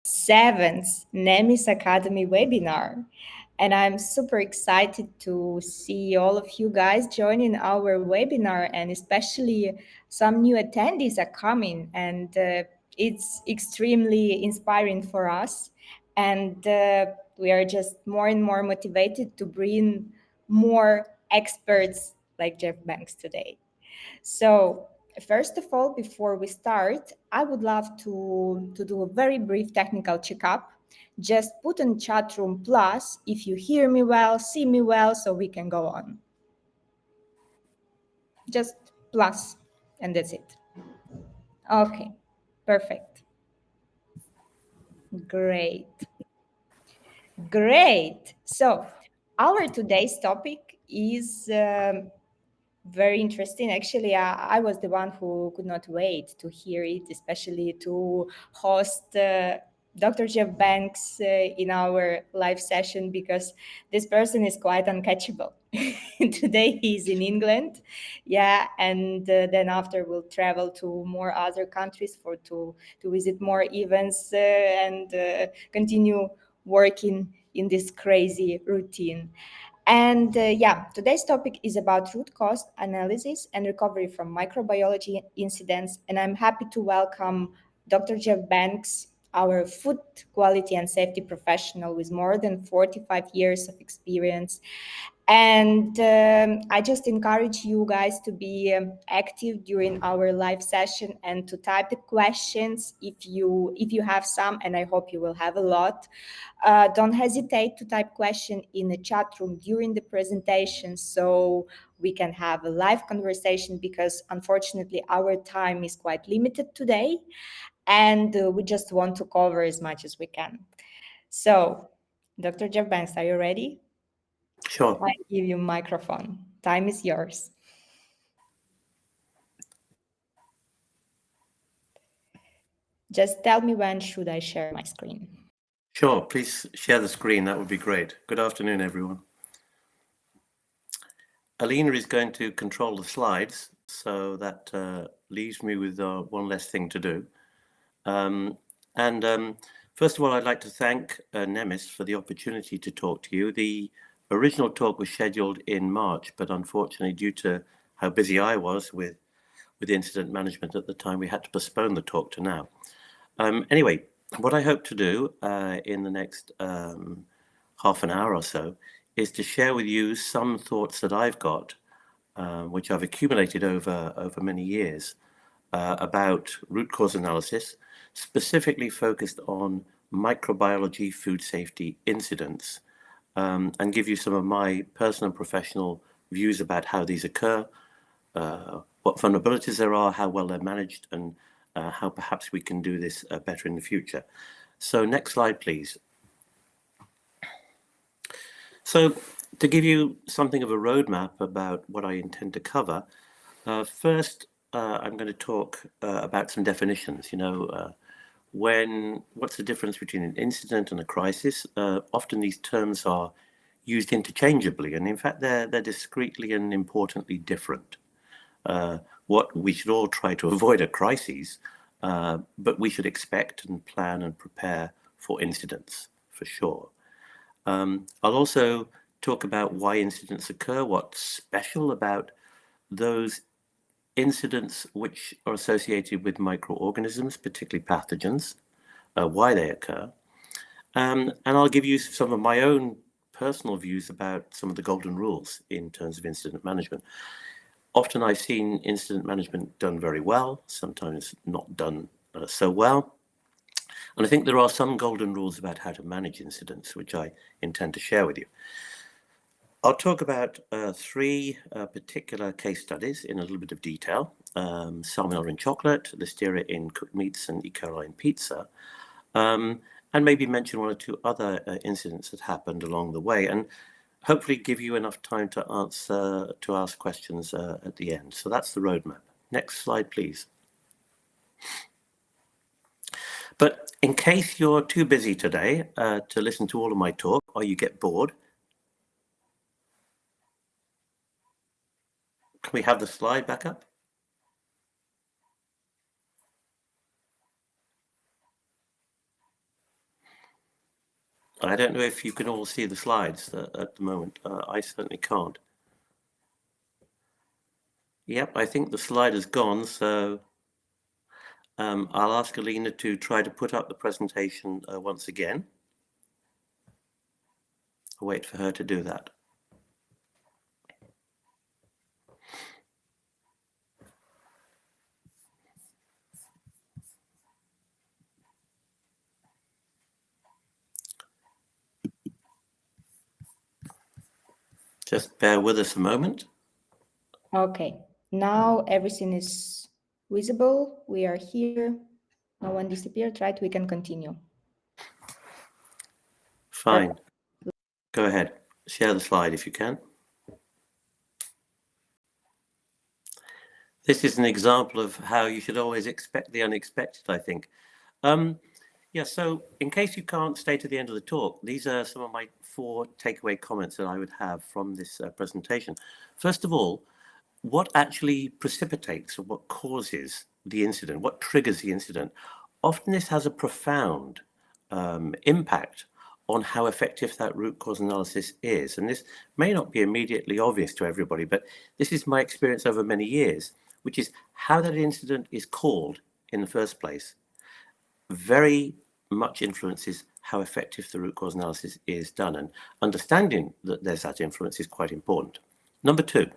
7th NEMIS Academy webinar. And I'm super excited to see all of you guys joining our webinar, and especially some new attendees are coming, and it's extremely inspiring for us. And we are just more and more motivated to bring more experts like Jeff Banks today. So, first of all, before we start, I would love to do a very brief technical checkup. Just put in chat room plus if you hear me well, see me well, so we can go on. Just plus, and that's it. Okay, perfect. Great. Great. So, our today's topic is very interesting. Actually, I was the one who could not wait to hear it, especially to host Dr. Jeff Banks in our live session, because this person is quite uncatchable. Today he's in England, yeah, and then after we'll travel to more other countries to visit more events and continue working in this crazy routine. And yeah, today's topic is about root cause analysis and recovery from microbiology incidents. And I'm happy to welcome Dr. Jeff Banks, our food quality and safety professional with more than 45 years of experience. And I just encourage you guys to be active during our live session and to type the questions if you have some, and I hope you will have a lot. Don't hesitate to type question in the chat room during the presentation so we can have a live conversation, because unfortunately our time is quite limited today, and we just want to cover as much as we can. So, Dr. Jeff Banks, are you ready? Sure. I give you microphone. Time is yours. Just tell me when should I share my screen. Sure, please share the screen. That would be great. Good afternoon, everyone. Alina is going to control the slides, so that leaves me with one less thing to do. First of all, I'd like to thank NEMIS for the opportunity to talk to you. The original talk was scheduled in March, but unfortunately, due to how busy I was with incident management at the time, we had to postpone the talk to now. Anyway, what I hope to do in the next half an hour or so is to share with you some thoughts that I've got, which I've accumulated over many years, about root cause analysis, specifically focused on microbiology food safety incidents, and give you some of my personal and professional views about how these occur, what vulnerabilities there are, how well they're managed, and how perhaps we can do this better in the future. So next slide, please. So to give you something of a roadmap about what I intend to cover, first I'm going to talk about some definitions. What's the difference between an incident and a crisis? Often these terms are used interchangeably, and in fact they're discreetly and importantly different. What we should all try to avoid are crises, but we should expect and plan and prepare for incidents, for sure. I'll also talk about why incidents occur, what's special about those incidents which are associated with microorganisms, particularly pathogens, why they occur. And I'll give you some of my own personal views about some of the golden rules in terms of incident management. Often I've seen incident management done very well, sometimes not done so well. And I think there are some golden rules about how to manage incidents, which I intend to share with you. I'll talk about three particular case studies in a little bit of detail. Salmonella in chocolate, listeria in cooked meats, and E. coli in pizza. And maybe mention one or two other incidents that happened along the way, and hopefully give you enough time to ask questions at the end. So that's the roadmap. Next slide, please. But in case you're too busy today to listen to all of my talk, or you get bored, can we have the slide back up? I don't know if you can all see the slides at the moment. I certainly can't. Yep, I think the slide is gone, so I'll ask Alina to try to put up the presentation once again. I'll wait for her to do that. Just bear with us a moment. Okay, now everything is visible. We are here. No one disappeared, right? We can continue. Fine. Go ahead. Share the slide if you can. This is an example of how you should always expect the unexpected, I think. Yeah, so in case you can't stay to the end of the talk, these are some of my 4 takeaway comments that I would have from this presentation. First of all, what actually precipitates or what causes the incident, what triggers the incident? Often this has a profound impact on how effective that root cause analysis is. And this may not be immediately obvious to everybody, but this is my experience over many years, which is how that incident is called in the first place very much influences how effective the root cause analysis is done. And understanding that there's that influence is quite important. Number 2,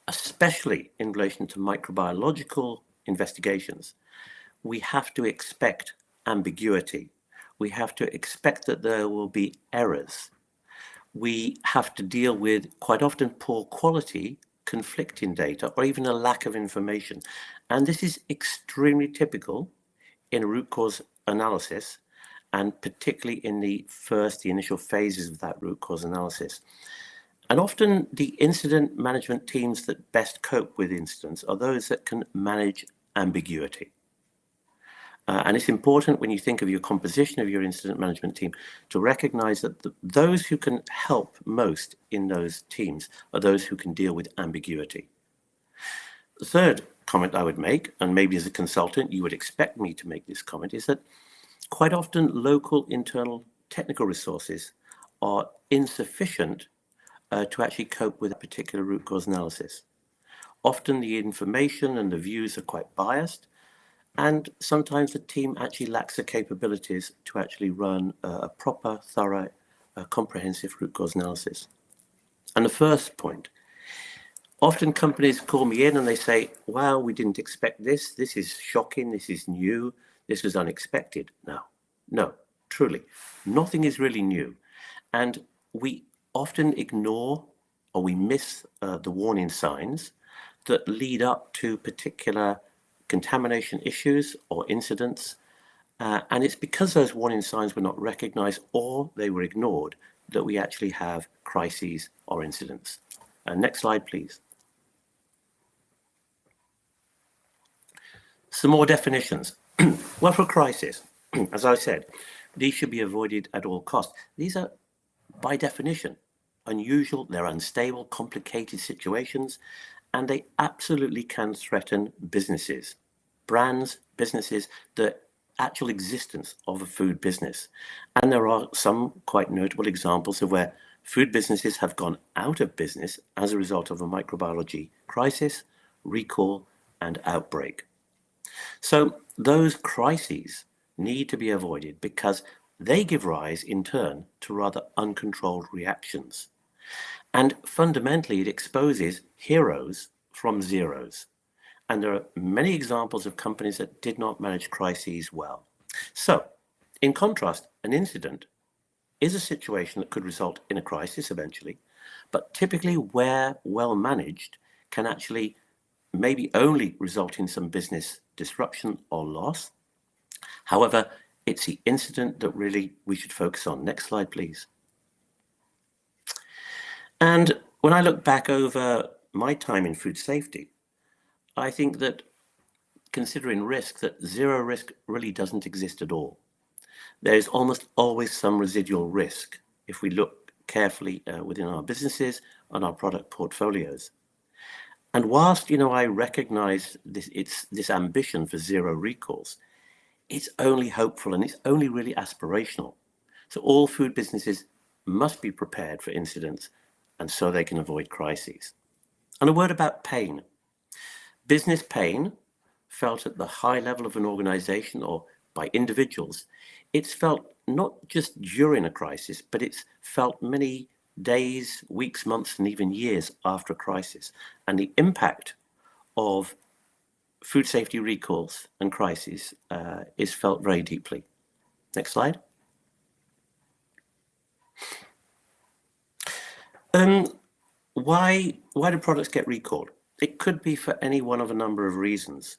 especially in relation to microbiological investigations, we have to expect ambiguity. We have to expect that there will be errors. We have to deal with quite often poor quality, conflicting data, or even a lack of information. And this is extremely typical in a root cause analysis, and particularly in the initial phases of that root cause analysis. And often the incident management teams that best cope with incidents are those that can manage ambiguity. And it's important when you think of your composition of your incident management team to recognize that those who can help most in those teams are those who can deal with ambiguity. The third comment I would make, and maybe as a consultant you would expect me to make this comment, is that quite often local internal technical resources are insufficient to actually cope with a particular root cause analysis. Often the information and the views are quite biased, and sometimes the team actually lacks the capabilities to actually run a proper, thorough, comprehensive root cause analysis. And the first point, often companies call me in and they say, wow, we didn't expect this. This is shocking. This is new. This was unexpected. No, truly, nothing is really new. And we often ignore or we miss the warning signs that lead up to particular contamination issues or incidents. And it's because those warning signs were not recognized or they were ignored that we actually have crises or incidents. Next slide, please. Some more definitions. Well, for crisis, as I said, these should be avoided at all costs. These are, by definition, unusual, they're unstable, complicated situations, and they absolutely can threaten businesses, brands, businesses, the actual existence of a food business. And there are some quite notable examples of where food businesses have gone out of business as a result of a microbiology crisis, recall, and outbreak. So those crises need to be avoided because they give rise in turn to rather uncontrolled reactions. And fundamentally, it exposes heroes from zeros. And there are many examples of companies that did not manage crises well. So, in contrast, an incident is a situation that could result in a crisis eventually, but typically where well managed can actually maybe only result in some business disruption or loss. However, it's the incident that really we should focus on. Next slide, please. And when I look back over my time in food safety, I think that considering risk, that zero risk really doesn't exist at all. There's almost always some residual risk if we look carefully within our businesses and our product portfolios. And whilst, I recognize this ambition for zero recalls, it's only hopeful and it's only really aspirational. So all food businesses must be prepared for incidents, and so they can avoid crises. And a word about pain. Business pain, felt at the high level of an organization or by individuals, it's felt not just during a crisis, but it's felt many days, weeks, months, and even years after a crisis. And the impact of food safety recalls and crises is felt very deeply. Next slide. Why do products get recalled? It could be for any one of a number of reasons.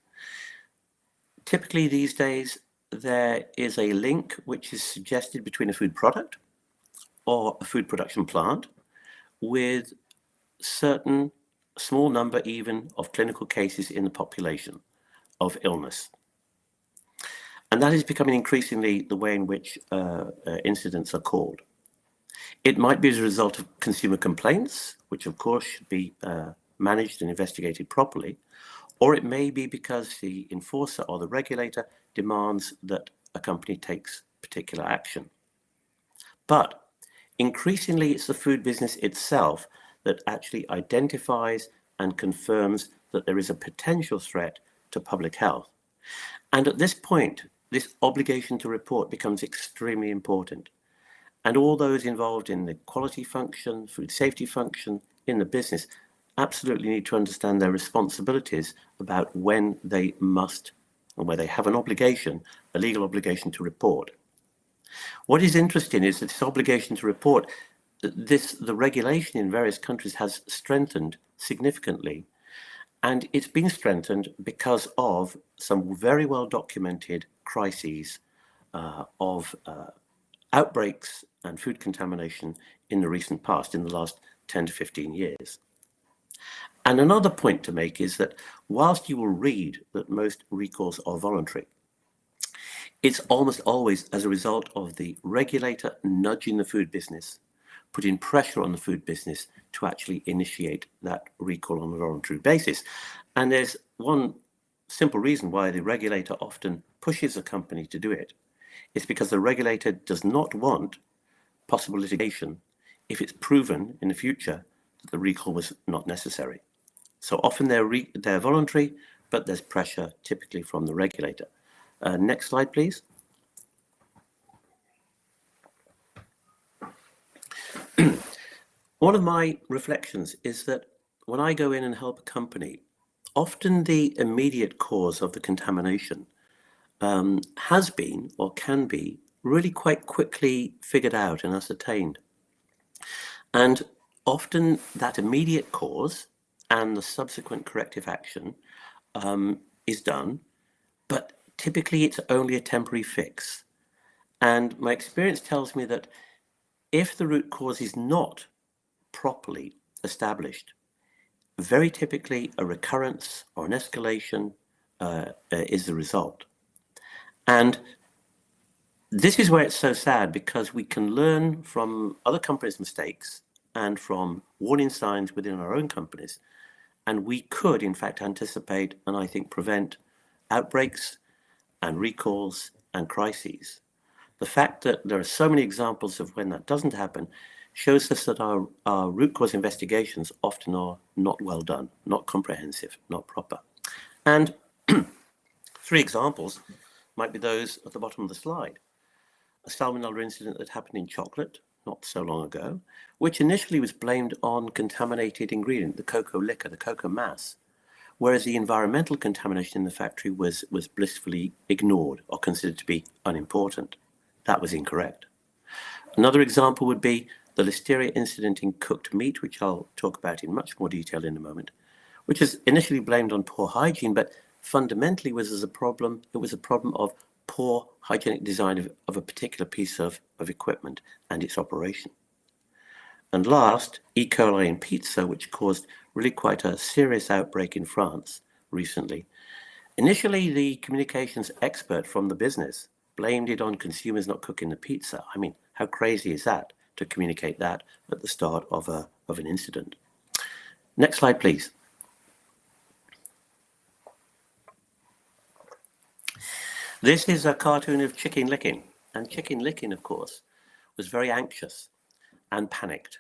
Typically these days, there is a link which is suggested between a food product or a food production plant with certain small number even of clinical cases in the population of illness. And that is becoming increasingly the way in which incidents are called. It might be as a result of consumer complaints, which of course should be managed and investigated properly, or it may be because the enforcer or the regulator demands that a company takes particular action. But increasingly, it's the food business itself that actually identifies and confirms that there is a potential threat to public health. And at this point, this obligation to report becomes extremely important. And all those involved in the quality function, food safety function in the business absolutely need to understand their responsibilities about when they must and where they have an obligation, a legal obligation to report. What is interesting is that this obligation to report, the regulation in various countries has strengthened significantly. And it's been strengthened because of some very well documented crises of outbreaks and food contamination in the recent past, in the last 10 to 15 years. And another point to make is that whilst you will read that most recalls are voluntary, it's almost always as a result of the regulator nudging the food business, putting pressure on the food business to actually initiate that recall on a voluntary basis. And there's one simple reason why the regulator often pushes a company to do it. It's because the regulator does not want possible litigation if it's proven in the future that the recall was not necessary. So often they're voluntary, but there's pressure typically from the regulator. Next slide, please. One of my reflections is that when I go in and help a company, often the immediate cause of the contamination has been or can be really quite quickly figured out and ascertained. And often that immediate cause and the subsequent corrective action is done, but typically it's only a temporary fix. And my experience tells me that if the root cause is not properly established, very typically a recurrence or an escalation is the result. And this is where it's so sad, because we can learn from other companies' mistakes and from warning signs within our own companies. And we could, in fact, anticipate and I think prevent outbreaks and recalls and crises. The fact that there are so many examples of when that doesn't happen shows us that our root cause investigations often are not well done, not comprehensive, not proper. And 3 examples might be those at the bottom of the slide. A salmonella incident that happened in chocolate not so long ago, which initially was blamed on contaminated ingredient, the cocoa liquor, the cocoa mass, whereas the environmental contamination in the factory was blissfully ignored or considered to be unimportant. That was incorrect. Another example would be the listeria incident in cooked meat, which I'll talk about in much more detail in a moment, which is initially blamed on poor hygiene, but fundamentally it was a problem of poor hygienic design of a particular piece of equipment and its operation. And last, E. coli in pizza, which caused really quite a serious outbreak in France recently. Initially, the communications expert from the business blamed it on consumers not cooking the pizza. I mean, how crazy is that to communicate that at the start of an incident? Next slide, please. This is a cartoon of chicken licking. And chicken licking, of course, was very anxious and panicked.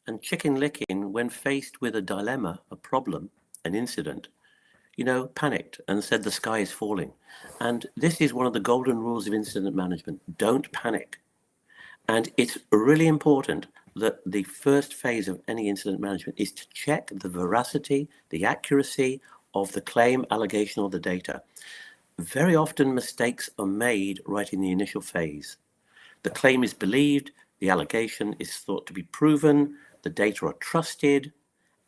And Chicken Licken, when faced with a dilemma, a problem, an incident, panicked and said the sky is falling. And this is one of the golden rules of incident management. Don't panic. And it's really important that the first phase of any incident management is to check the veracity, the accuracy of the claim, allegation, or the data. Very often mistakes are made right in the initial phase. The claim is believed, the allegation is thought to be proven, the data are trusted,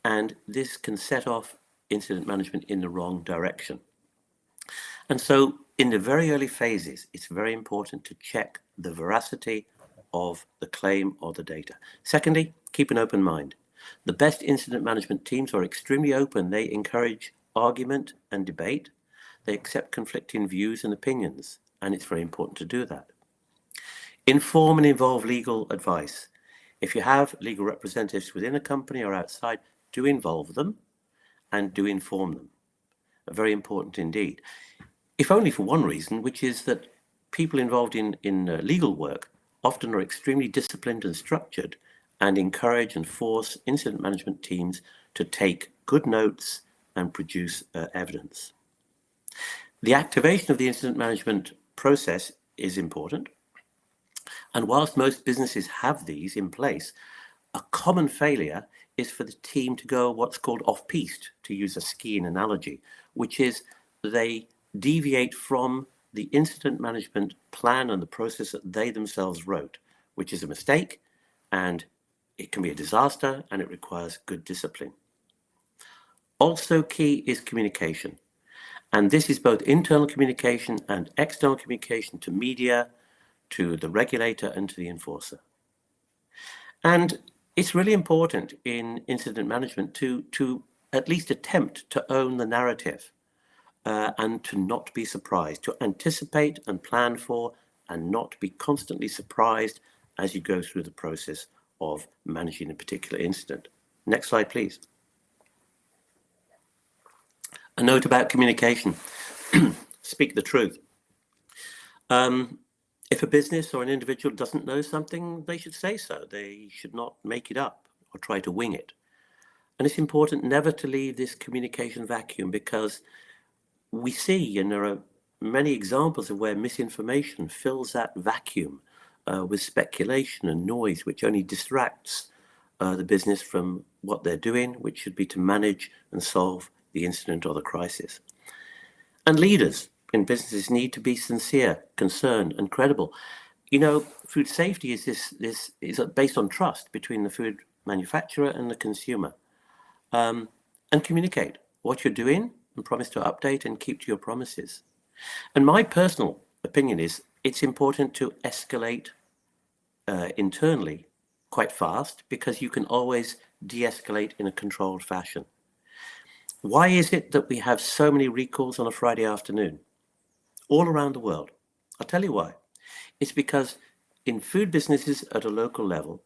and this can set off incident management in the wrong direction. And so in the very early phases, it's very important to check the veracity of the claim or the data. Secondly, keep an open mind. The best incident management teams are extremely open. They encourage argument and debate. They accept conflicting views and opinions, and it's very important to do that. Inform and involve legal advice. If you have legal representatives within a company or outside, do involve them and do inform them. Very important indeed. If only for one reason, which is that people involved in legal work often are extremely disciplined and structured and encourage and force incident management teams to take good notes and produce evidence. The activation of the incident management process is important. And whilst most businesses have these in place, a common failure is for the team to go what's called off-piste, to use a skiing analogy, which is they deviate from the incident management plan and the process that they themselves wrote, which is a mistake, and it can be a disaster, and it requires good discipline. Also key is communication. And this is both internal communication and external communication to media, to the regulator, and to the enforcer. And it's really important in incident management to at least attempt to own the narrative and to not be surprised, to anticipate and plan for and not be constantly surprised as you go through the process of managing a particular incident. Next slide, please. A note about communication. Speak the truth. If a business or an individual doesn't know something, they should say so. They should not make it up or try to wing it. And it's important never to leave this communication vacuum, because we see, and there are many examples of where misinformation fills that vacuum with speculation and noise, which only distracts the business from what they're doing, which should be to manage and solve the incident or the crisis. And leaders in businesses need to be sincere, concerned, and credible. Food safety is based on trust between the food manufacturer and the consumer. And communicate what you're doing and promise to update and keep to your promises. And my personal opinion is it's important to escalate internally quite fast, because you can always de-escalate in a controlled fashion. Why is it that we have so many recalls on a Friday afternoon all around the world? I'll tell you why. It's because in food businesses at a local level,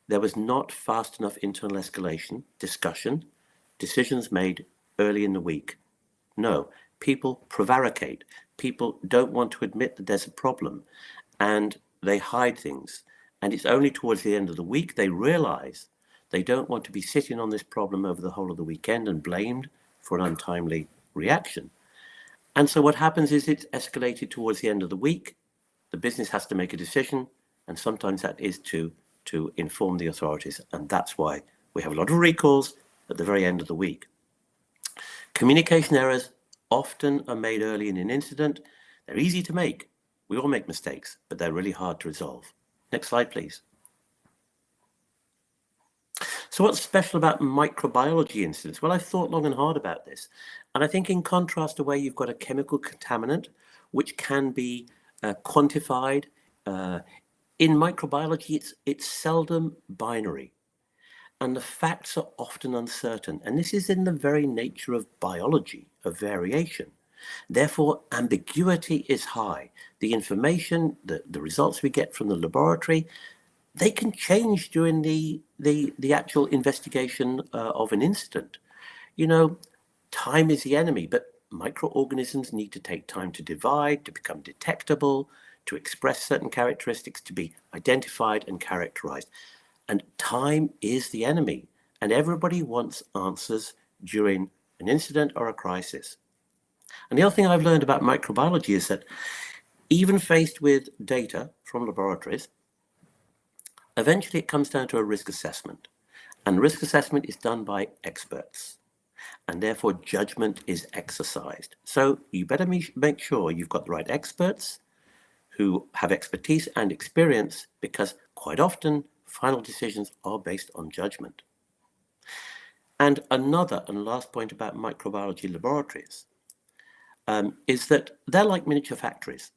there was not fast enough internal escalation, discussion, decisions made early in the week. No, people prevaricate. People don't want to admit that there's a problem, and they hide things. And it's only towards the end of the week they realize they don't want to be sitting on this problem over the whole of the weekend and blamed for an untimely reaction. And so what happens is it's escalated towards the end of the week. The business has to make a decision, and sometimes that is to inform the authorities. And that's why we have a lot of recalls at the very end of the week. Communication errors often are made early in an incident. They're easy to make. We all make mistakes, but they're really hard to resolve. Next slide, please. So what's special about microbiology incidents? Well, I've thought long and hard about this. And I think in contrast to where you've got a chemical contaminant, which can be quantified, in microbiology, it's seldom binary. And the facts are often uncertain. And this is in the very nature of biology, of variation. Therefore, ambiguity is high. The information, the results we get from the laboratory, they can change during the actual investigation of an incident. Time is the enemy, but microorganisms need to take time to divide, to become detectable, to express certain characteristics, to be identified and characterized. And time is the enemy, and everybody wants answers during an incident or a crisis. And the other thing I've learned about microbiology is that even faced with data from laboratories, eventually it comes down to a risk assessment. And risk assessment is done by experts, and therefore judgment is exercised. So you better make sure you've got the right experts who have expertise and experience, because quite often final decisions are based on judgment. And another and last point about microbiology laboratories is that they're like miniature factories.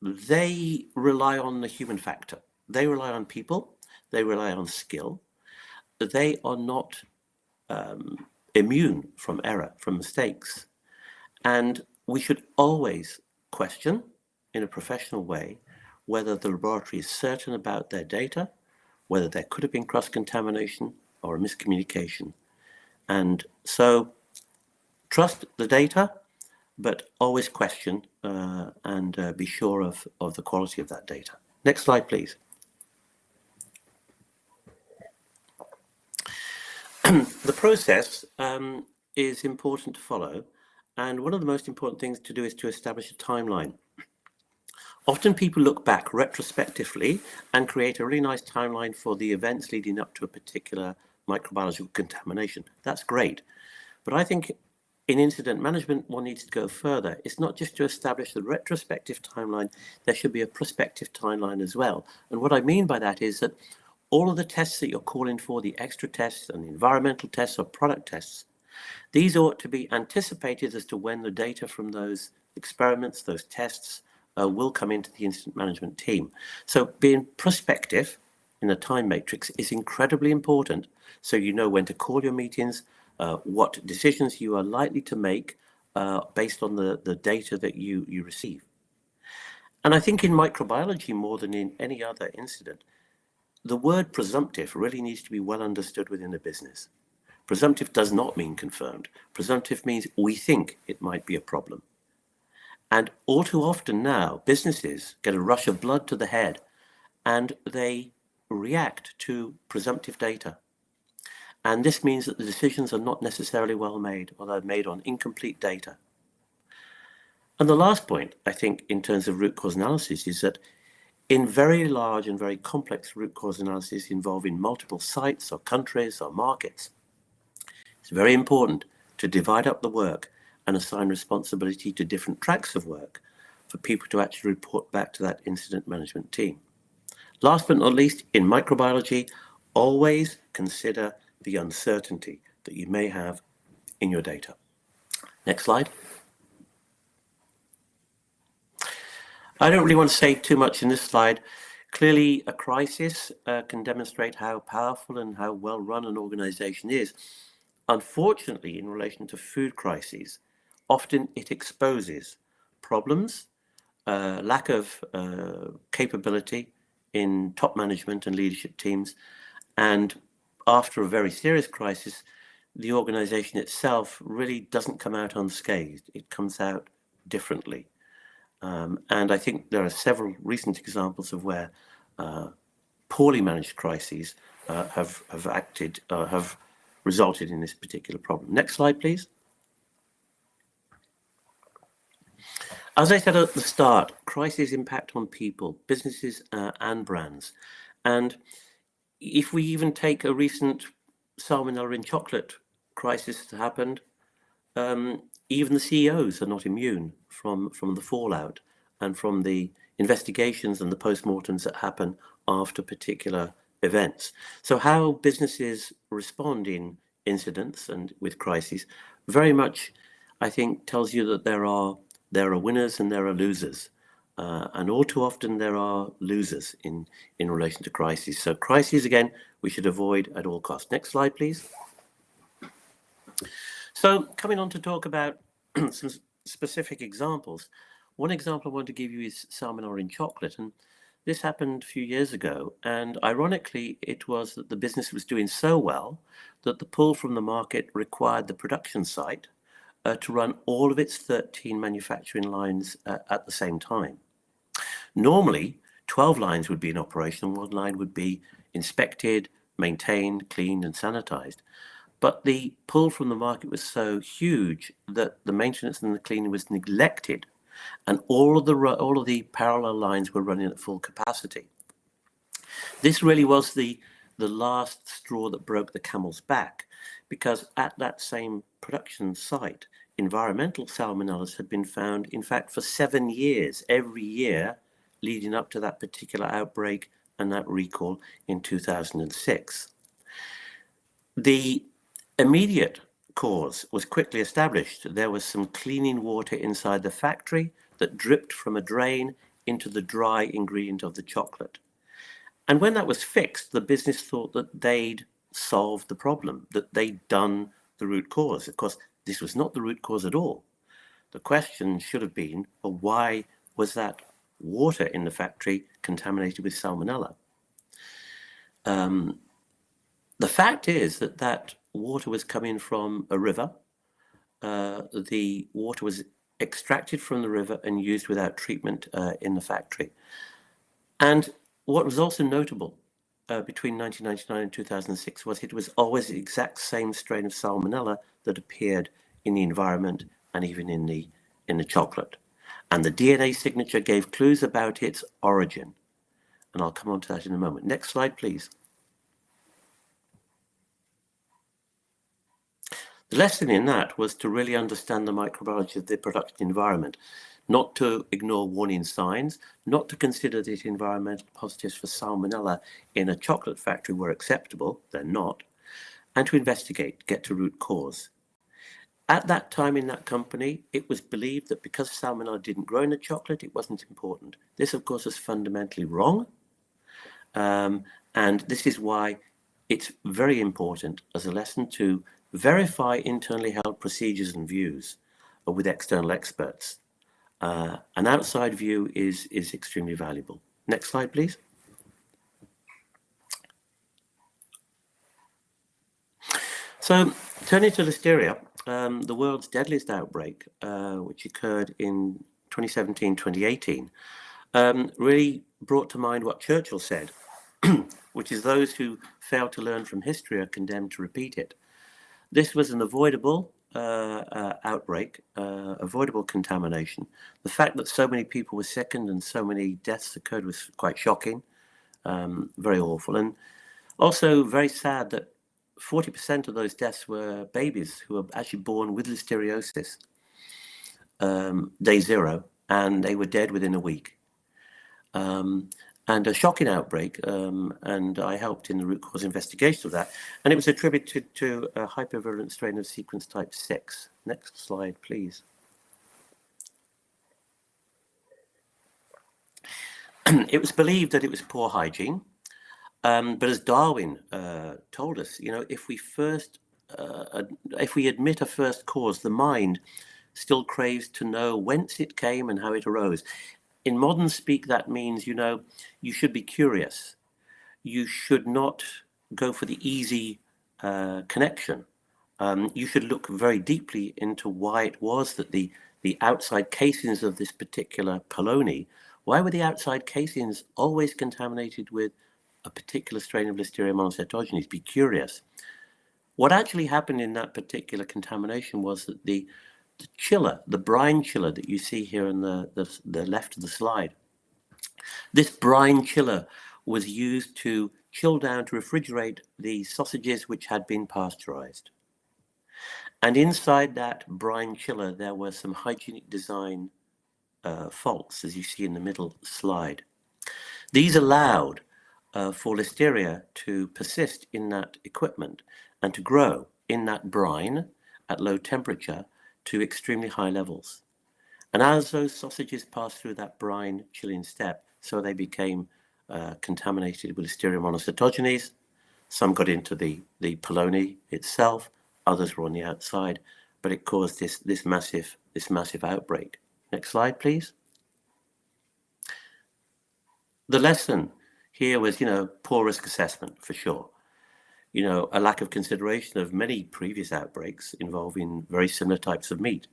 They rely on the human factor. They rely on people. They rely on skill. They are not immune from error, from mistakes. And we should always question in a professional way whether the laboratory is certain about their data, whether there could have been cross-contamination or a miscommunication. And so trust the data, but always question and be sure of the quality of that data. Next slide, please. The process is important to follow, and one of the most important things to do is to establish a timeline. Often people look back retrospectively and create a really nice timeline for the events leading up to a particular microbiological contamination. That's great. But I think in incident management, one needs to go further. It's not just to establish the retrospective timeline, there should be a prospective timeline as well. And what I mean by that is that all of the tests that you're calling for, the extra tests and the environmental tests or product tests, these ought to be anticipated as to when the data from those experiments, those tests, will come into the incident management team. So being prospective in a time matrix is incredibly important, so you know when to call your meetings, what decisions you are likely to make based on the data that you receive. And I think in microbiology, more than in any other incident, the word presumptive really needs to be well understood within the business. Presumptive does not mean confirmed. Presumptive means we think it might be a problem. And all too often now, businesses get a rush of blood to the head and they react to presumptive data. And this means that the decisions are not necessarily well made, or they're made on incomplete data. And the last point, I think, in terms of root cause analysis is that in very large and very complex root cause analysis involving multiple sites or countries or markets, it's very important to divide up the work and assign responsibility to different tracks of work for people to actually report back to that incident management team. Last but not least, in microbiology, always consider the uncertainty that you may have in your data. Next slide. I don't really want to say too much in this slide. Clearly, a crisis can demonstrate how powerful and how well run an organization is. Unfortunately, in relation to food crises, often it exposes problems, lack of capability in top management and leadership teams, and after a very serious crisis, the organization itself really doesn't come out unscathed. It comes out differently. And I think there are several recent examples of where poorly managed crises have resulted in this particular problem. Next slide, please. As I said at the start, crises impact on people, businesses, and brands. And if we even take a recent salmonella in chocolate crisis that happened, even the CEOs are not immune from the fallout and from the investigations and the postmortems that happen after particular events. So how businesses respond in incidents and with crises very much, I think, tells you that there are winners and there are losers. And all too often there are losers in relation to crises. So crises, again, we should avoid at all costs. Next slide, please. So coming on to talk about some specific examples. One example I want to give you is salmonella in chocolate. And this happened a few years ago. And ironically, it was that the business was doing so well that the pull from the market required the production site to run all of its 13 manufacturing lines at the same time. Normally, 12 lines would be in operation, and 1 line would be inspected, maintained, cleaned, and sanitized. But the pull from the market was so huge that the maintenance and the cleaning was neglected, and all of the parallel lines were running at full capacity. This really was the last straw that broke the camel's back, because at that same production site, environmental salmonellas had been found, in fact, for 7 years, every year, leading up to that particular outbreak and that recall in 2006. The immediate cause was quickly established. There was some cleaning water inside the factory that dripped from a drain into the dry ingredient of the chocolate. And when that was fixed, the business thought that they'd solved the problem, that they'd done the root cause. Of course, this was not the root cause at all. The question should have been, well, why was that water in the factory contaminated with salmonella? The fact is that that water was coming from a river. The water was extracted from the river and used without treatment in the factory. And what was also notable between 1999 and 2006 was it was always the exact same strain of salmonella that appeared in the environment and even in the chocolate. And the DNA signature gave clues about its origin. And I'll come on to that in a moment. Next slide, please. The lesson in that was to really understand the microbiology of the production environment, not to ignore warning signs, not to consider that environmental positives for salmonella in a chocolate factory were acceptable, they're not, and to investigate, get to root cause. At that time in that company, it was believed that because salmonella didn't grow in the chocolate, it wasn't important. This, of course, is fundamentally wrong. And this is why it's very important as a lesson to verify internally held procedures and views with external experts. An outside view is extremely valuable. Next slide, please. So, turning to listeria, the world's deadliest outbreak, which occurred in 2017-2018, really brought to mind what Churchill said, which is those who fail to learn from history are condemned to repeat it. This was an avoidable outbreak, avoidable contamination. The fact that so many people were sickened and so many deaths occurred was quite shocking, very awful, and also very sad that 40% of those deaths were babies who were actually born with listeriosis, day 0, and they were dead within a week. And a shocking outbreak, and I helped in the root cause investigation of that, and it was attributed to a hypervirulent strain of sequence type 6. Next slide, please. It was believed that it was poor hygiene, but as Darwin told us, you know, if we admit a first cause, the mind still craves to know whence it came and how it arose. In modern speak, that means, you know, you should be curious. You should not go for the easy connection. You should look very deeply into why it was that the outside casings of this particular polony, why were the outside casings always contaminated with a particular strain of Listeria monocytogenes? Be curious. What actually happened in that particular contamination was that the chiller, the brine chiller that you see here on the left of the slide, this brine chiller was used to chill down, to refrigerate the sausages which had been pasteurized. And inside that brine chiller, there were some hygienic design faults, as you see in the middle slide. These allowed for Listeria to persist in that equipment and to grow in that brine at low temperature to extremely high levels. And as those sausages passed through that brine chilling step, so they became contaminated with Listeria monocytogenes. Some got into the polony itself, others were on the outside, but it caused this massive outbreak. Next slide, please. The lesson here was, you know, poor risk assessment for sure. You know, a lack of consideration of many previous outbreaks involving very similar types of meat.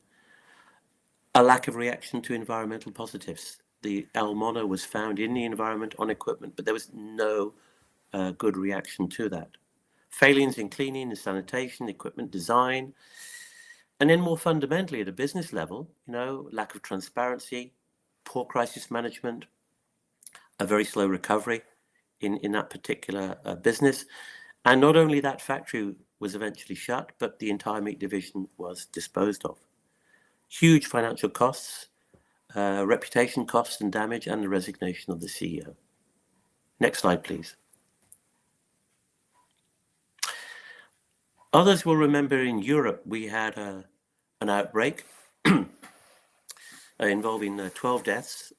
A lack of reaction to environmental positives. the L mono was found in the environment on equipment, but there was no good reaction to that. Failings in cleaning and sanitation, equipment design, and then more fundamentally at a business level, lack of transparency, poor crisis management, a very slow recovery in that particular business. And not only that factory was eventually shut, but the entire meat division was disposed of. Huge financial costs, reputation costs and damage, and the resignation of the CEO. Next slide, please. Others will remember in Europe we had an outbreak involving 12 deaths,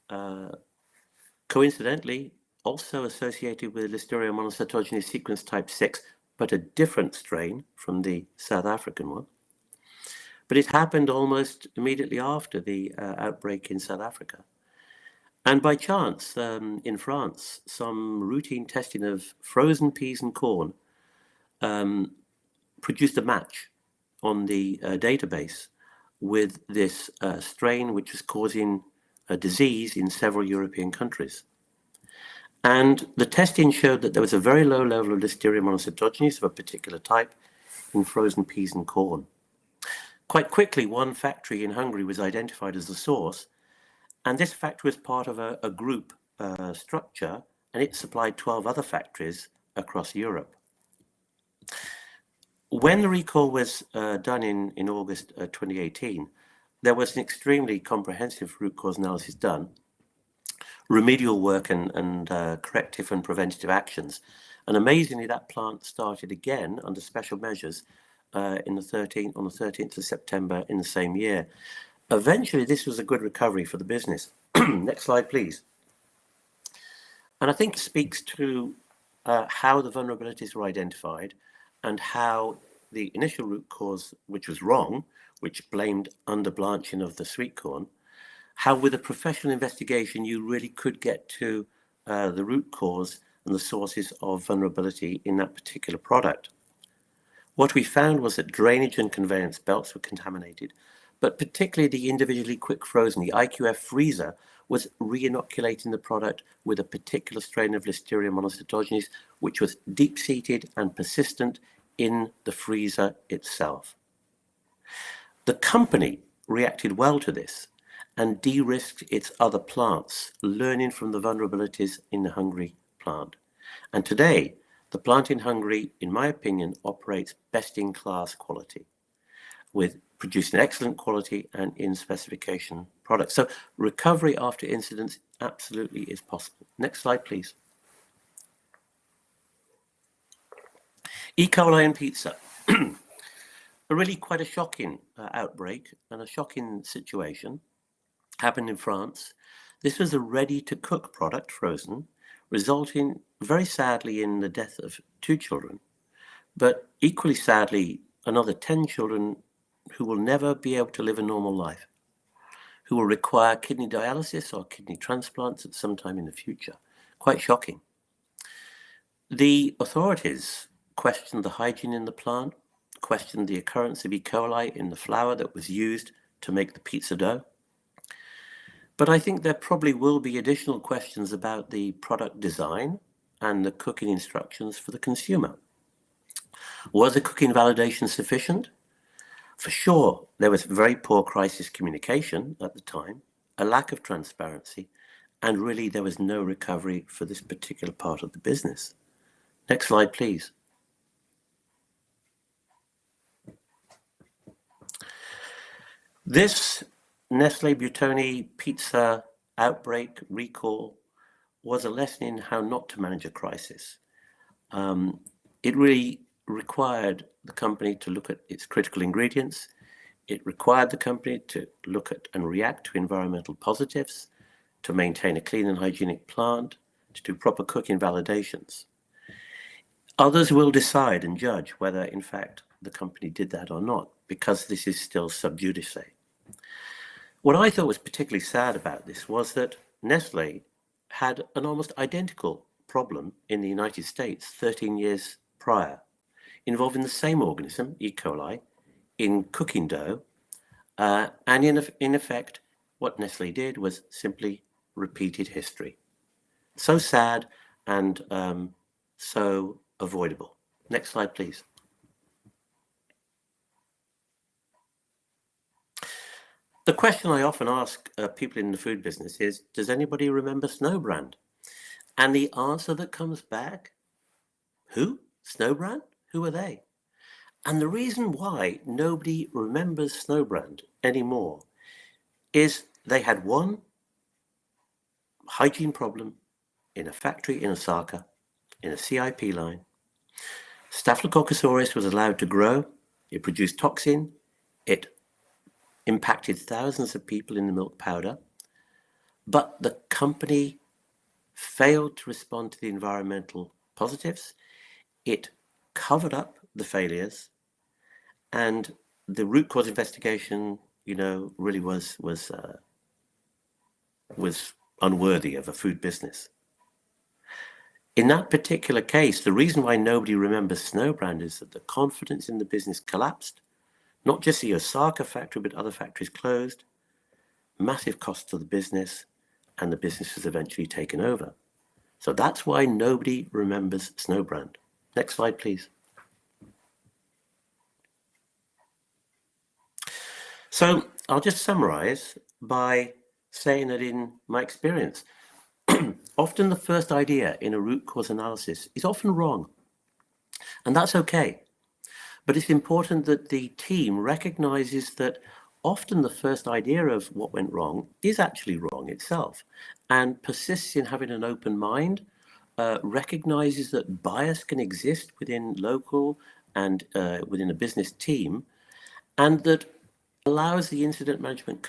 coincidentally also associated with Listeria monocytogenes sequence type 6, but a different strain from the South African one. But it happened almost immediately after the outbreak in South Africa. And by chance, in France, some routine testing of frozen peas and corn produced a match on the database with this strain, which was causing a disease in several European countries. And the testing showed that there was a very low level of Listeria monocytogenes of a particular type in frozen peas and corn. Quite quickly, one factory in Hungary was identified as the source, and this factory was part of a group structure, and it supplied 12 other factories across Europe. When the recall was done in August 2018, there was an extremely comprehensive root cause analysis done, remedial work and corrective and preventative actions. And amazingly, that plant started again under special measures on the 13th of September in the same year. Eventually, this was a good recovery for the business. Next slide, please. And I think it speaks to how the vulnerabilities were identified and how the initial root cause, which was wrong, which blamed underblanching of the sweet corn, how with a professional investigation you really could get to the root cause and the sources of vulnerability in that particular product. What we found was that drainage and conveyance belts were contaminated, but particularly the individually quick frozen, the IQF freezer, was re-inoculating the product with a particular strain of Listeria monocytogenes, which was deep-seated and persistent in the freezer itself. The company reacted well to this and de-risked its other plants, learning from the vulnerabilities in the Hungary plant. And today, the plant in Hungary, in my opinion, operates best-in-class quality, with producing excellent quality and in-specification products. So recovery after incidents absolutely is possible. Next slide, please. E. coli in pizza. Really quite a shocking outbreak and a shocking situation. Happened in France. This was a ready-to-cook product, frozen, resulting very sadly in the death of 2 children, but equally sadly, another 10 children who will never be able to live a normal life, who will require kidney dialysis or kidney transplants at some time in the future. Quite shocking. The authorities questioned the hygiene in the plant, questioned the occurrence of E. coli in the flour that was used to make the pizza dough. But I think there probably will be additional questions about the product design and the cooking instructions for the consumer. Was the cooking validation sufficient? For sure, there was very poor crisis communication at the time, a lack of transparency, and really there was no recovery for this particular part of the business. Next slide, please. This Nestle Buitoni pizza outbreak recall was a lesson in how not to manage a crisis. It really required the company to look at its critical ingredients. It required the company to look at and react to environmental positives, to maintain a clean and hygienic plant, to do proper cooking validations. Others will decide and judge whether, in fact, the company did that or not, because this is still sub judice. What I thought was particularly sad about this was that Nestle had an almost identical problem in the United States 13 years prior, involving the same organism, E. coli, in cooking dough. And in effect, what Nestle did was simply repeated history. So sad and so avoidable. Next slide, please. The question I often ask people in the food business is, does anybody remember Snowbrand? And the answer that comes back, who? Snowbrand? Who are they? And the reason why nobody remembers Snowbrand anymore is they had one hygiene problem in a factory in Osaka, in a CIP line. Staphylococcus aureus was allowed to grow. It produced toxin. It impacted thousands of people in the milk powder. But the company failed to respond to the environmental positives. It covered up the failures, and the root cause investigation, really was unworthy of a food business. In that particular case, the reason why nobody remembers Snowbrand is that the confidence in the business collapsed. Not just the Osaka factory, but other factories closed. Massive cost to the business, and the business was eventually taken over. So that's why nobody remembers Snowbrand. Next slide, please. So I'll just summarize by saying that in my experience, often the first idea in a root cause analysis is often wrong. And that's okay. But it's important that the team recognizes that often the first idea of what went wrong is actually wrong itself, and persists in having an open mind, recognizes that bias can exist within local and within a business team, and that allows the incident management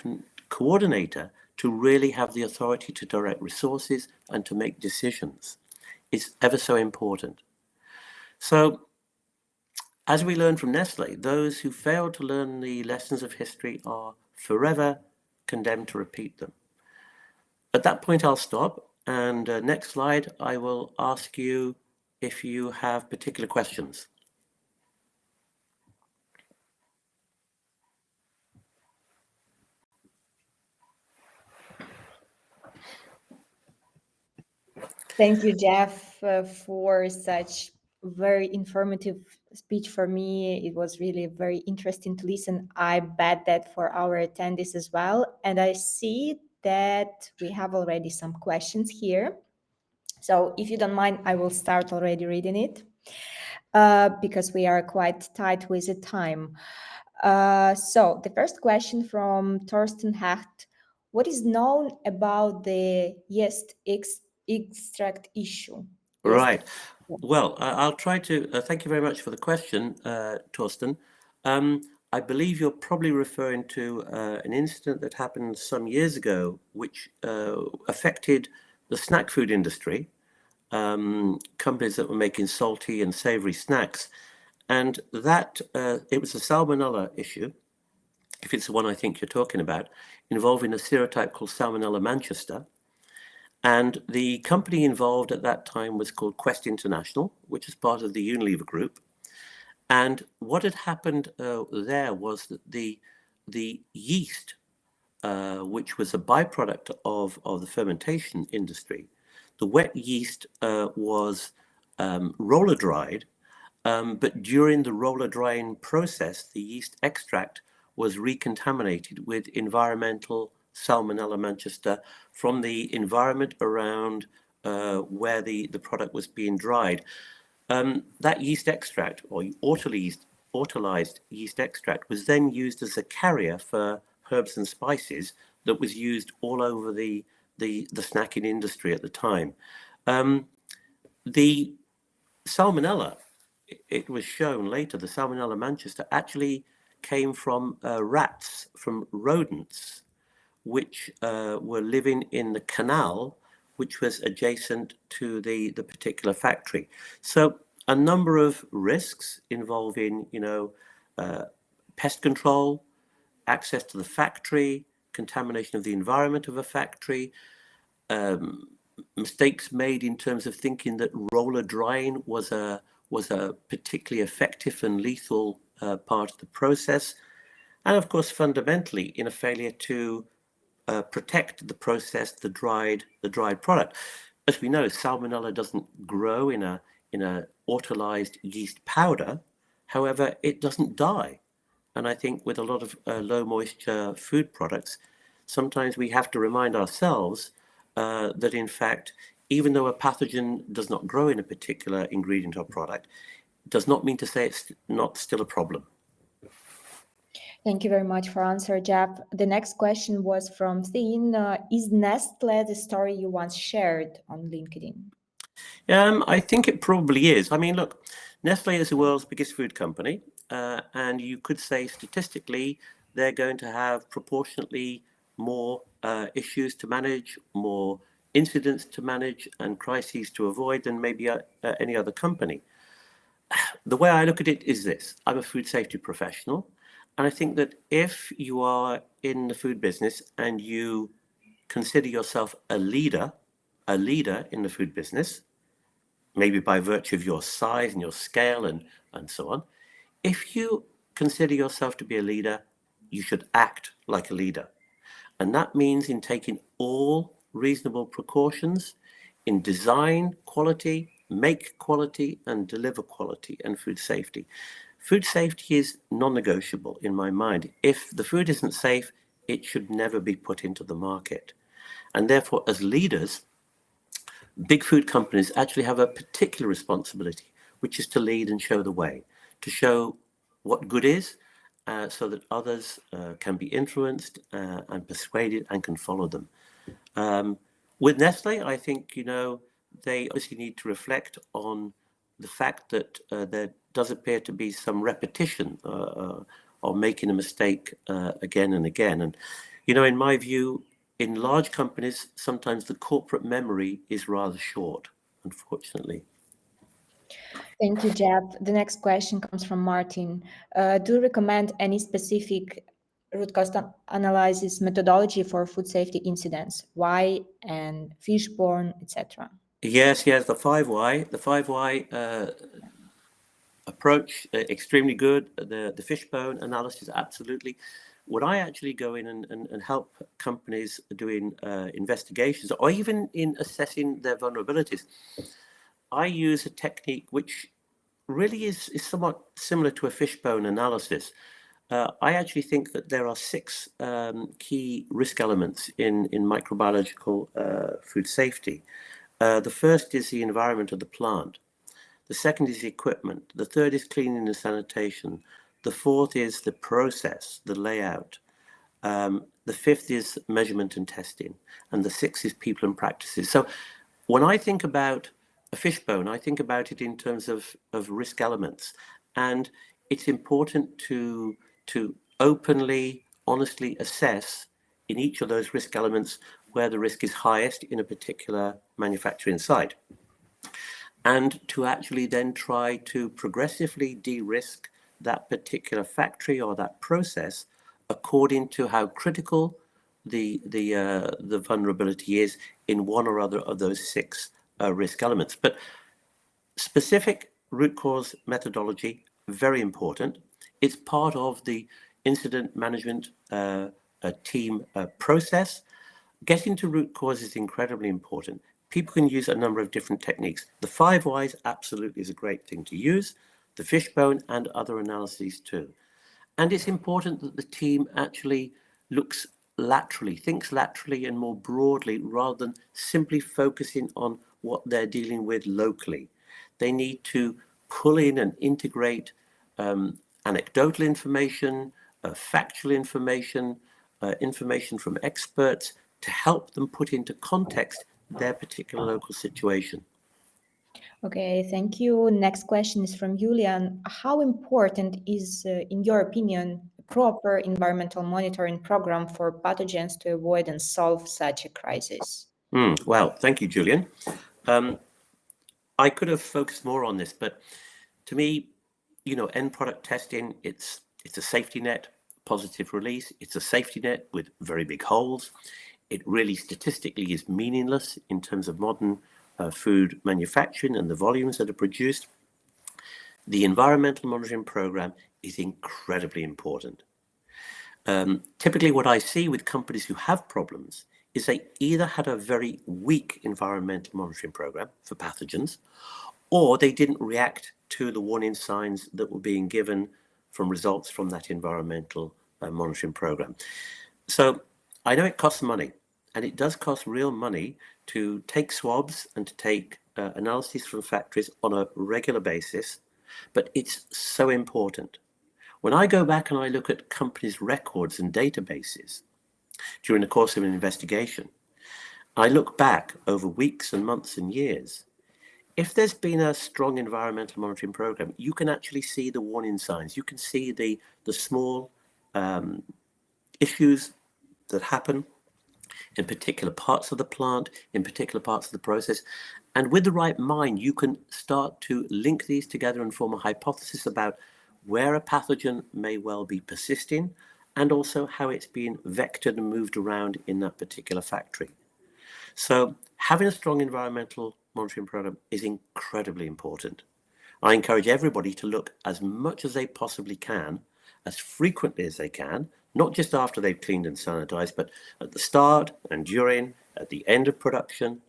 coordinator to really have the authority to direct resources and to make decisions. It's ever so important. So, as we learn from Nestle, those who fail to learn the lessons of history are forever condemned to repeat them. At that point, I'll stop. And next slide, I will ask you if you have particular questions. Thank you, Jeff, for such very informative speech. For me, it was really very interesting to listen. I bet that for our attendees as well. And I see that we have already some questions here. So if you don't mind, I will start already reading it because we are quite tight with the time. So the first question from Thorsten Hecht: what is known about the yeast extract issue? Right. Well, I'll try to, thank you very much for the question, Thorsten. I believe you're probably referring to an incident that happened some years ago, which affected the snack food industry, companies that were making salty and savory snacks. And that, it was a salmonella issue, if it's the one I think you're talking about, involving a serotype called Salmonella Manchester. And the company involved at that time was called Quest International, which is part of the Unilever Group. And what had happened there was that the yeast, which was a byproduct of the fermentation industry, the wet yeast was roller dried, but during the roller drying process, the yeast extract was recontaminated with environmental Salmonella Manchester from the environment around where the product was being dried. That yeast extract, or autolyzed yeast extract, was then used as a carrier for herbs and spices that was used all over the snacking industry at the time. The Salmonella, it was shown later, the Salmonella Manchester actually came from rats, from rodents, which were living in the canal, which was adjacent to the particular factory. So a number of risks involving, pest control, access to the factory, contamination of the environment of a factory, mistakes made in terms of thinking that roller drying was a particularly effective and lethal part of the process, and of course fundamentally in a failure to protect the processed, the dried product. As we know, salmonella doesn't grow in a autolyzed yeast powder. However, it doesn't die. And I think with a lot of low moisture food products, sometimes we have to remind ourselves that in fact, even though a pathogen does not grow in a particular ingredient or product, does not mean to say it's not still a problem. Thank you very much for answer, Jeff. The next question was from Thin. Is Nestle the story you once shared on LinkedIn? I think it probably is. I mean, look, Nestle is the world's biggest food company, and you could say statistically they're going to have proportionately more issues to manage, more incidents to manage, and crises to avoid than maybe any other company. The way I look at it is this: I'm a food safety professional, and I think that if you are in the food business and you consider yourself a leader in the food business, maybe by virtue of your size and your scale and so on, if you consider yourself to be a leader, you should act like a leader. And that means in taking all reasonable precautions in design quality, make quality, and deliver quality and food safety. Food safety is non-negotiable in my mind. If the food isn't safe, it should never be put into the market. And therefore, as leaders, big food companies actually have a particular responsibility, which is to lead and show the way, to show what good is, so that others can be influenced and persuaded and can follow them. With Nestle, I think, they obviously need to reflect on the fact that there does appear to be some repetition or making a mistake again and again. And, in my view, in large companies, sometimes the corporate memory is rather short, unfortunately. Thank you, Jeff. The next question comes from Martin. Do you recommend any specific root cause analysis methodology for food safety incidents? Why and fishborne, etc.? Yes, the 5 why. The 5 why approach, extremely good. The fishbone analysis, absolutely. When I actually go in and help companies doing investigations, or even in assessing their vulnerabilities, I use a technique which really is somewhat similar to a fishbone analysis. I actually think that there are 6 key risk elements in microbiological food safety. The first is the environment of the plant. The second is the equipment. The third is cleaning and sanitation. The fourth is the process, the layout. The fifth is measurement and testing. And the sixth is people and practices. So when I think about a fishbone, I think about it in terms of risk elements. And it's important to openly, honestly assess in each of those risk elements where the risk is highest in a particular manufacturing site. And to actually then try to progressively de-risk that particular factory or that process according to how critical the vulnerability is in one or other of those 6 risk elements. But specific root cause methodology, very important. It's part of the incident management team process. Getting to root cause is incredibly important. People can use a number of different techniques. The 5 whys absolutely is a great thing to use, the fishbone and other analyses too. And it's important that the team actually looks laterally, thinks laterally and more broadly rather than simply focusing on what they're dealing with locally. They need to pull in and integrate anecdotal information, factual information, information from experts to help them put into context their particular local situation. Okay, thank you. Next question is from Julian. How important is, in your opinion, a proper environmental monitoring program for pathogens to avoid and solve such a crisis? Well, thank you, Julian. I could have focused more on this, but to me, end product testing, it's a safety net, positive release. It's a safety net with very big holes. It really statistically is meaningless in terms of modern food manufacturing and the volumes that are produced. The environmental monitoring program is incredibly important. Typically what I see with companies who have problems is they either had a very weak environmental monitoring program for pathogens, or they didn't react to the warning signs that were being given from results from that environmental monitoring program. So I know it costs money, and it does cost real money to take swabs and to take analyses from factories on a regular basis, but it's so important. When I go back and I look at companies' records and databases during the course of an investigation, I look back over weeks and months and years. If there's been a strong environmental monitoring program, you can actually see the warning signs. You can see the small issues that happen in particular parts of the plant, in particular parts of the process. And with the right mind, you can start to link these together and form a hypothesis about where a pathogen may well be persisting, and also how it's being vectored and moved around in that particular factory. So having a strong environmental monitoring program is incredibly important. I encourage everybody to look as much as they possibly can, as frequently as they can, not just after they've cleaned and sanitized, but at the start and during, at the end of production,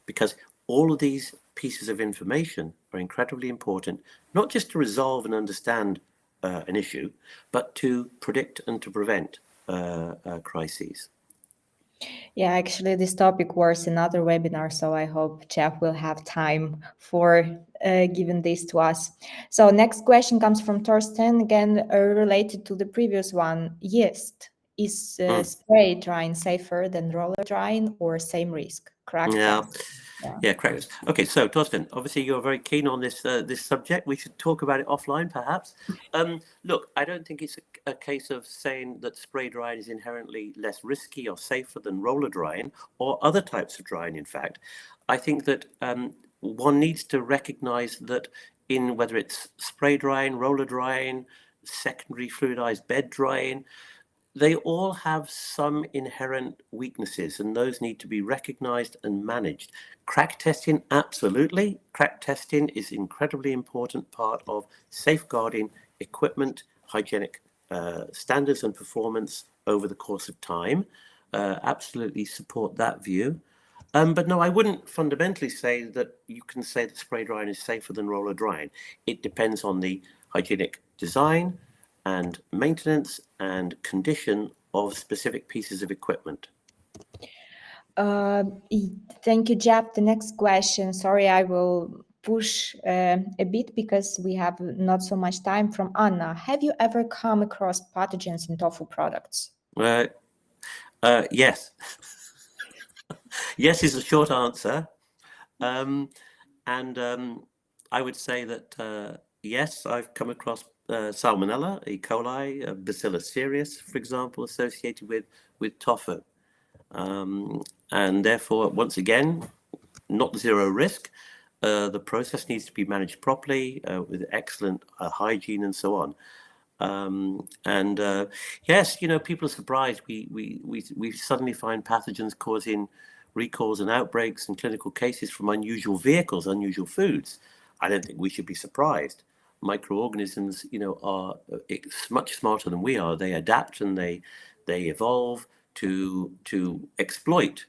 because all of these pieces of information are incredibly important, not just to resolve and understand an issue, but to predict and to prevent crises. Yeah, actually, this topic was another webinar, so I hope Jeff will have time for giving this to us. So next question comes from Torsten, again related to the previous one. Yeast, is spray drying safer than roller drying, or same risk? Correct. Yeah, correct. Okay, so Torsten, obviously you're very keen on this this subject. We should talk about it offline, perhaps. Look, I don't think it's a case of saying that spray drying is inherently less risky or safer than roller drying or other types of drying. In fact, I think that one needs to recognize that in whether it's spray drying, roller drying, secondary fluidized bed drying, they all have some inherent weaknesses, and those need to be recognized and managed. Crack testing, absolutely. Crack testing is an incredibly important part of safeguarding equipment, hygienic standards and performance over the course of time. Absolutely support that view. But no, I wouldn't fundamentally say that you can say that spray drying is safer than roller drying. It depends on the hygienic design and maintenance and condition of specific pieces of equipment. Thank you, Jeff. The next question, sorry, I will push a bit because we have not so much time, from Anna. Have you ever come across pathogens in tofu products? Yes. Yes is a short answer. I would say that, yes, I've come across salmonella, E. coli, bacillus cereus, for example, associated with tofu. And therefore, once again, not zero risk. The process needs to be managed properly with excellent hygiene and so on. Yes, you know, people are surprised. We suddenly find pathogens causing recalls and outbreaks and clinical cases from unusual vehicles, unusual foods. I don't think we should be surprised. Microorganisms, you know, are much smarter than we are. They adapt and they evolve to exploit,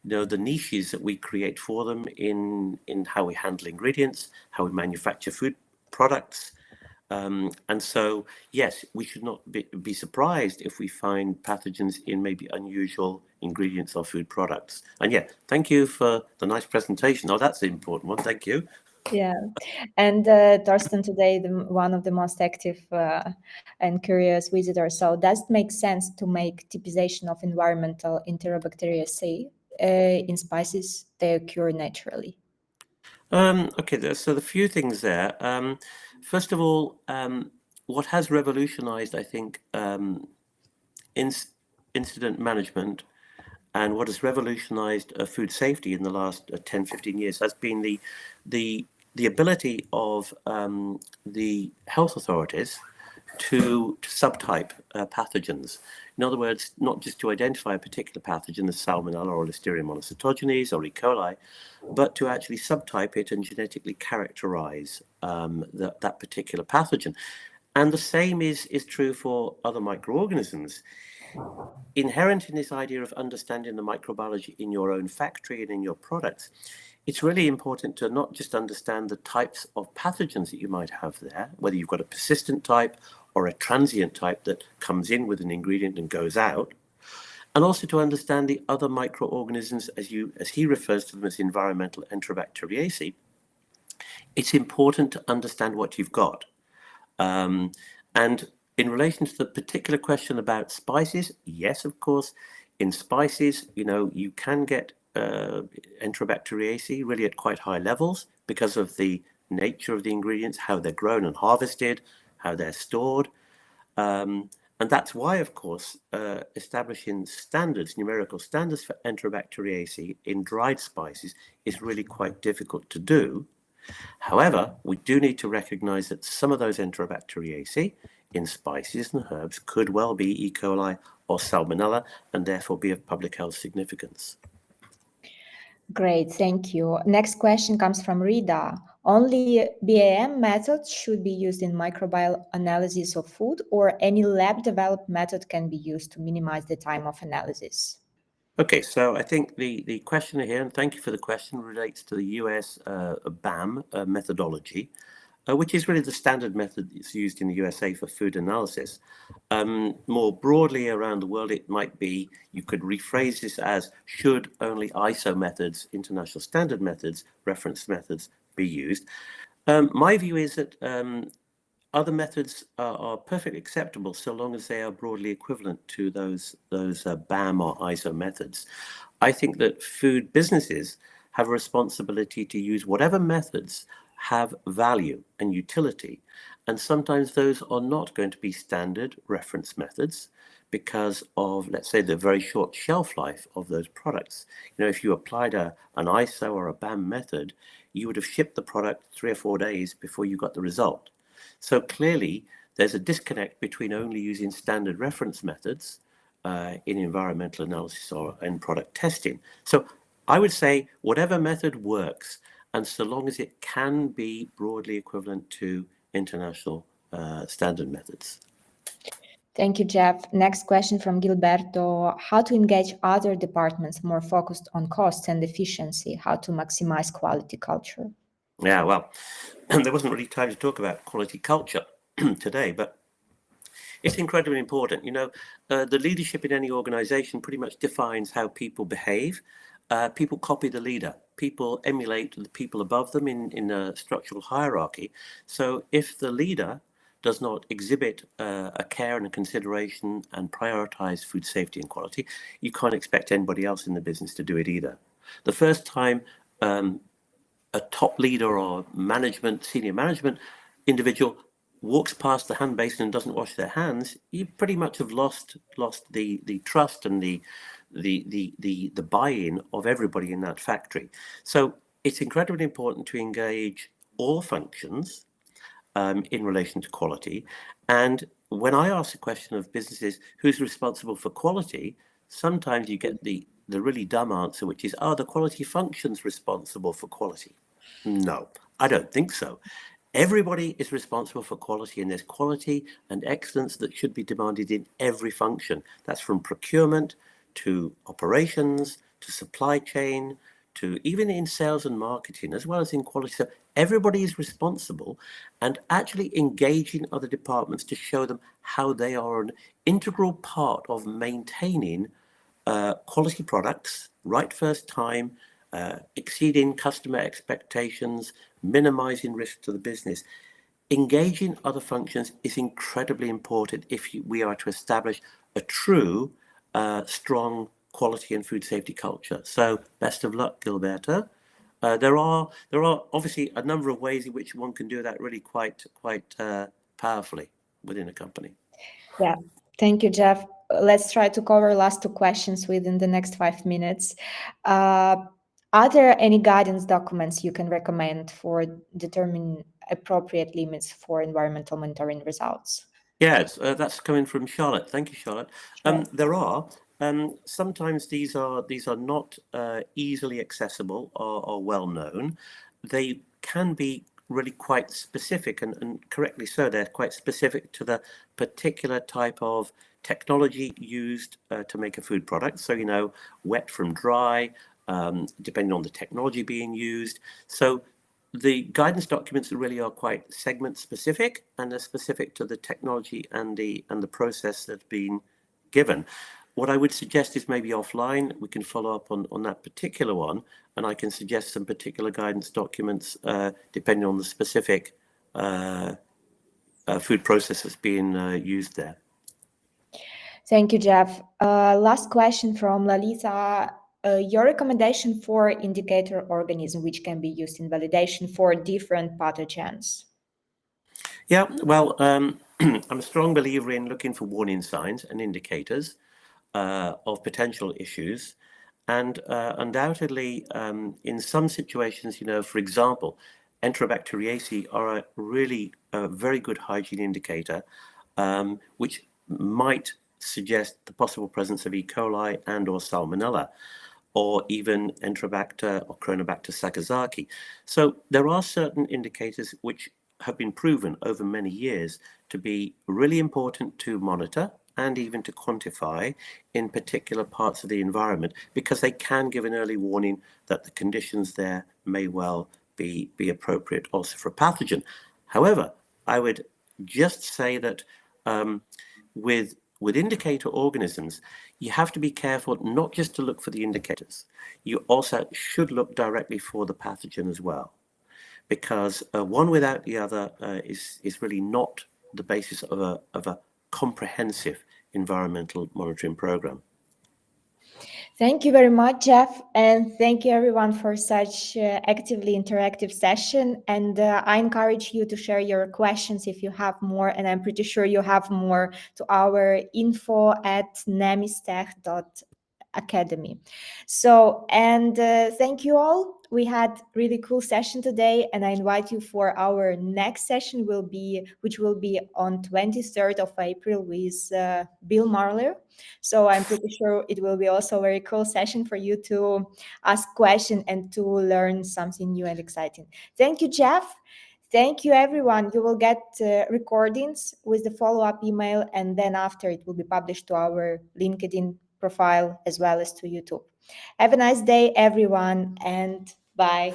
you know, the niches that we create for them in how we handle ingredients, how we manufacture food products. And so, yes, we should not be surprised if we find pathogens in maybe unusual ingredients or food products. And yeah, thank you for the nice presentation. Oh, that's the important one. Thank you. Yeah, and Torsten today, one of the most active and curious visitors. So does it make sense to make typization of environmental Enterobacteriaceae in spices they occur naturally? Okay, so the few things there. First of all, what has revolutionized, I think, incident management and what has revolutionized food safety in the last 10, 15 years has been the ability of the health authorities to subtype pathogens. In other words, not just to identify a particular pathogen, the salmonella or listeria monocytogenes or E. coli, but to actually subtype it and genetically characterize that particular pathogen. And the same is true for other microorganisms. inherent in this idea of understanding the microbiology in your own factory and in your products, it's really important to not just understand the types of pathogens that you might have there, whether you've got a persistent type or a transient type that comes in with an ingredient and goes out, and also to understand the other microorganisms, as he refers to them as environmental Enterobacteriaceae. It's important to understand what you've got. And in relation to the particular question about spices, yes, of course, in spices, you can get Enterobacteriaceae really at quite high levels because of the nature of the ingredients, how they're grown and harvested, how they're stored. And that's why, of course, establishing standards, numerical standards for Enterobacteriaceae in dried spices is really quite difficult to do. However, we do need to recognize that some of those Enterobacteriaceae in spices and herbs could well be E. coli or salmonella and therefore be of public health significance. Great, thank you. Next question comes from Rita. Only BAM methods should be used in microbial analysis of food, or any lab-developed method can be used to minimize the time of analysis? Okay, so I think the question here, and thank you for the question, relates to the US BAM methodology, which is really the standard method that's used in the USA for food analysis. More broadly around the world, it might be, you could rephrase this as, should only ISO methods, international standard methods, reference methods be used? My view is that other methods are perfectly acceptable so long as they are broadly equivalent to those BAM or ISO methods. I think that food businesses have a responsibility to use whatever methods have value and utility. And sometimes those are not going to be standard reference methods because of, let's say, the very short shelf life of those products. If you applied an ISO or a BAM method, you would have shipped the product 3 or 4 days before you got the result. So clearly, there's a disconnect between only using standard reference methods in environmental analysis or in product testing. So I would say whatever method works, and so long as it can be broadly equivalent to international standard methods. Thank you, Jeff. Next question from Gilberto. How to engage other departments more focused on costs and efficiency? How to maximize quality culture? Yeah, well, there wasn't really time to talk about quality culture today, but it's incredibly important. The leadership in any organization pretty much defines how people behave. People copy the leader. People emulate the people above them in a structural hierarchy. So if the leader does not exhibit a care and a consideration and prioritize food safety and quality, you can't expect anybody else in the business to do it either. The first time a top leader or senior management individual walks past the hand basin and doesn't wash their hands, you pretty much have lost the trust and the buy-in of everybody in that factory. So it's incredibly important to engage all functions in relation to quality. And when I ask the question of businesses, who's responsible for quality, sometimes you get the really dumb answer, which is, the quality function's responsible for quality. No, I don't think so. Everybody is responsible for quality, and there's quality and excellence that should be demanded in every function. That's from procurement to operations to supply chain to even in sales and marketing, as well as in quality. So everybody is responsible, and actually engaging other departments to show them how they are an integral part of maintaining quality products, right first time, exceeding customer expectations, minimizing risk to the business. Engaging other functions is incredibly important if we are to establish a true, strong quality and food safety culture. So best of luck, Gilberto. There are obviously a number of ways in which one can do that really quite powerfully within a company. Yeah, thank you, Jeff. Let's try to cover last 2 questions within the next 5 minutes. Are there any guidance documents you can recommend for determining appropriate limits for environmental monitoring results? Yes, that's coming from Charlotte. Thank you, Charlotte. Sure. There are. Sometimes these are not easily accessible or well known. They can be really quite specific, and correctly so. They're quite specific to the particular type of technology used to make a food product. So, wet from dry, depending on the technology being used. So the guidance documents really are quite segment specific, and they're specific to the technology and the process that's been given. What I would suggest is maybe offline we can follow up on that particular one, and I can suggest some particular guidance documents depending on the specific food process that's being used there. Thank you, Jeff. Last question from Lalita. Your recommendation for indicator organism which can be used in validation for different pathogens? Yeah, well, I'm a strong believer in looking for warning signs and indicators of potential issues. And undoubtedly, in some situations, for example, Enterobacteriaceae are a really very good hygiene indicator, which might suggest the possible presence of E. coli and or salmonella, or even Enterobacter or Chronobacter sakazaki. So there are certain indicators which have been proven over many years to be really important to monitor and even to quantify in particular parts of the environment, because they can give an early warning that the conditions there may well be appropriate also for a pathogen. However, I would just say that with indicator organisms, you have to be careful not just to look for the indicators. You also should look directly for the pathogen as well, because one without the other is really not the basis of a comprehensive environmental monitoring program. Thank you very much, Jeff, and thank you everyone for such actively interactive session. And I encourage you to share your questions if you have more, and I'm pretty sure you have more, to our info@nemistech.academy. So, and thank you all. We had really cool session today, and I invite you for our next session which will be on 23rd of April with Bill Marler. So I'm pretty sure it will be also a very cool session for you to ask questions and to learn something new and exciting. Thank you, Jeff. Thank you, everyone. You will get recordings with the follow-up email, and then after it will be published to our LinkedIn profile as well as to YouTube. Have a nice day, everyone, and bye.